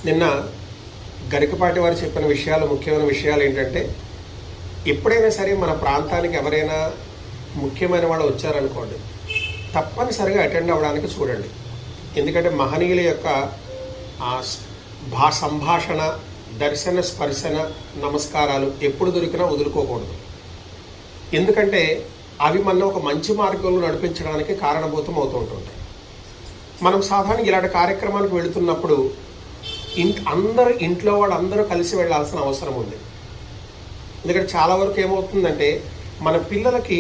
నిన్న గరికపాటి వారు చెప్పిన విషయాలు, ముఖ్యమైన విషయాలు ఏంటంటే, ఎప్పుడైనా సరే మన ప్రాంతానికి ఎవరైనా ముఖ్యమైన వాళ్ళు వచ్చారనుకోండి, తప్పనిసరిగా అటెండ్ అవ్వడానికి చూడండి. ఎందుకంటే మహనీయుల యొక్క సంభాషణ, దర్శన, స్పర్శన, నమస్కారాలు ఎప్పుడు దొరికినా వదులుకోకూడదు. ఎందుకంటే అవి మన ఒక మంచి మార్గంలో నడిపించడానికి కారణభూతం అవుతూ ఉంటుంటాయి. మనం సాధారణంగా ఇలాంటి కార్యక్రమానికి వెళుతున్నప్పుడు అందరూ ఇంట్లో వాళ్ళందరూ కలిసి వెళ్ళాల్సిన అవసరం ఉంది. ఎందుకంటే చాలా వరకు ఏమవుతుందంటే, మన పిల్లలకి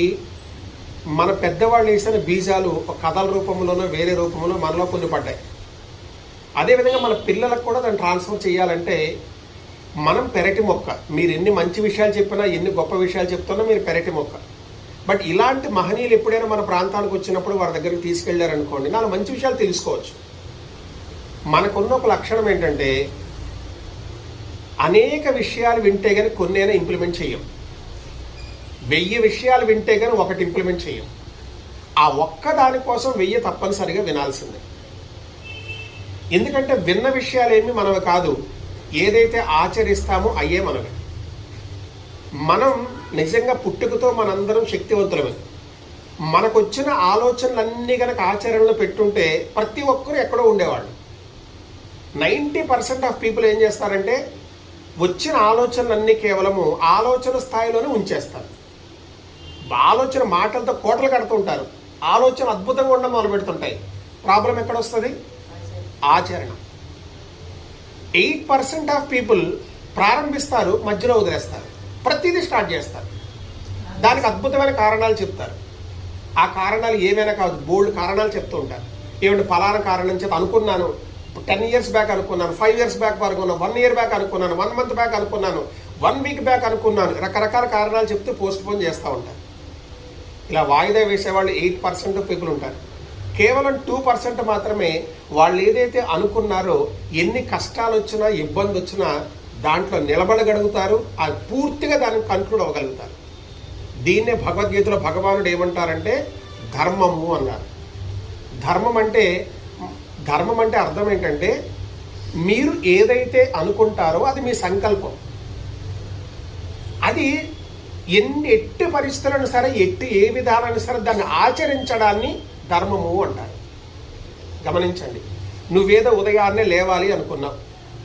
మన పెద్దవాళ్ళు వేసిన బీజాలు ఒక కథల రూపంలోనో వేరే రూపంలో మనలో కొన్ని పడ్డాయి. అదేవిధంగా మన పిల్లలకు కూడా దాన్ని ట్రాన్స్ఫర్ చేయాలంటే మనం పెరటి మొక్క. మీరు ఎన్ని మంచి విషయాలు చెప్పినా, ఎన్ని గొప్ప విషయాలు చెప్తున్నా మీరు పెరటి మొక్క. బట్ ఇలాంటి మహనీయులు ఎప్పుడైనా మన ప్రాంతానికి వచ్చినప్పుడు వారి దగ్గరికి తీసుకెళ్లారనుకోండి, నాలుగు మంచి విషయాలు తెలుసుకోవచ్చు. మనకున్న ఒక లక్షణం ఏంటంటే, అనేక విషయాలు వింటే కానీ కొన్నైనా ఇంప్లిమెంట్ చేయం. 1000 విషయాలు వింటే కానీ ఒకటి ఇంప్లిమెంట్ చేయం. ఆ ఒక్క దానికోసం 1000 తప్పనిసరిగా వినాల్సిందే. ఎందుకంటే విన్న విషయాలు ఏమి మనవి కాదు, ఏదైతే ఆచరిస్తామో అయ్యే మనవి. మనం నిజంగా పుట్టుకతో మనందరం శక్తివంతులమే. మనకొచ్చిన ఆలోచనలన్నీ కనుక ఆచరణలో పెట్టుంటే ప్రతి ఒక్కరు ఎక్కడో ఉండేవాళ్ళు. 90% ఆఫ్ పీపుల్ ఏం చేస్తారంటే, వచ్చిన ఆలోచనలన్నీ కేవలము ఆలోచన స్థాయిలోనే ఉంచేస్తారు. ఆలోచన మాటలతో కోటలు కడుతుంటారు, ఆలోచన అద్భుతంగా ఉండడం మొదలు పెడుతుంటాయి. ప్రాబ్లం ఎక్కడొస్తుంది? ఆచరణ. 8% ఆఫ్ పీపుల్ ప్రారంభిస్తారు, మధ్యలో వదిలేస్తారు, ప్రతిదీ స్టార్ట్ చేస్తారు. దానికి అద్భుతమైన కారణాలు చెప్తారు. ఆ కారణాలు ఏమైనా కాదు, బోల్డ్ కారణాలు చెప్తూ ఉంటారు. ఏమంటే ఫలానా కారణం చేత అనుకున్నాను, 10 years బ్యాక్ అనుకున్నాను, 5 years బ్యాక్ అనుకున్నాను, 1 year బ్యాక్ అనుకున్నాను, 1 month బ్యాక్ అనుకున్నాను, 1 week బ్యాక్ అనుకున్నాను. రకరకాల కారణాలు చెప్తూ పోస్ట్ పోన్ చేస్తూ ఉంటారు. ఇలా వాయిదా వేసేవాళ్ళు 8% పీపుల్ ఉంటారు. కేవలం 2% మాత్రమే వాళ్ళు ఏదైతే అనుకున్నారో, ఎన్ని కష్టాలు వచ్చినా, ఇబ్బంది వచ్చినా దాంట్లో నిలబడగలుగుతారు, అది పూర్తిగా దాన్ని కంక్లూడ్ అవ్వగలుగుతారు. దీన్నే భగవద్గీతలో భగవానుడు ఏమంటారంటే ధర్మము అన్నారు. ధర్మం అంటే అర్థం ఏంటంటే, మీరు ఏదైతే అనుకుంటారో అది మీ సంకల్పం. అది ఎట్టి పరిస్థితులను సరే, ఏ విధానాన్ని సరే దాన్ని ఆచరించడాన్ని ధర్మము అంటారు. గమనించండి, నువ్వేదో ఉదయాన్నే లేవాలి అనుకున్నావు,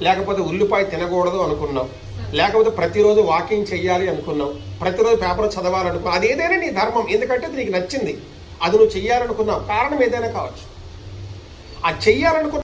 లేకపోతే ఉల్లిపాయ తినకూడదు అనుకున్నావు, లేకపోతే ప్రతిరోజు వాకింగ్ చెయ్యాలి అనుకున్నావు, ప్రతిరోజు పేపర్ చదవాలనుకున్నావు, అది ఏదైనా నీ ధర్మం. ఎందుకంటే అది నీకు నచ్చింది, అది నువ్వు చెయ్యాలనుకున్నావు. కారణం ఏదైనా కావచ్చు. ఆ చెయ్యాలనుకున్న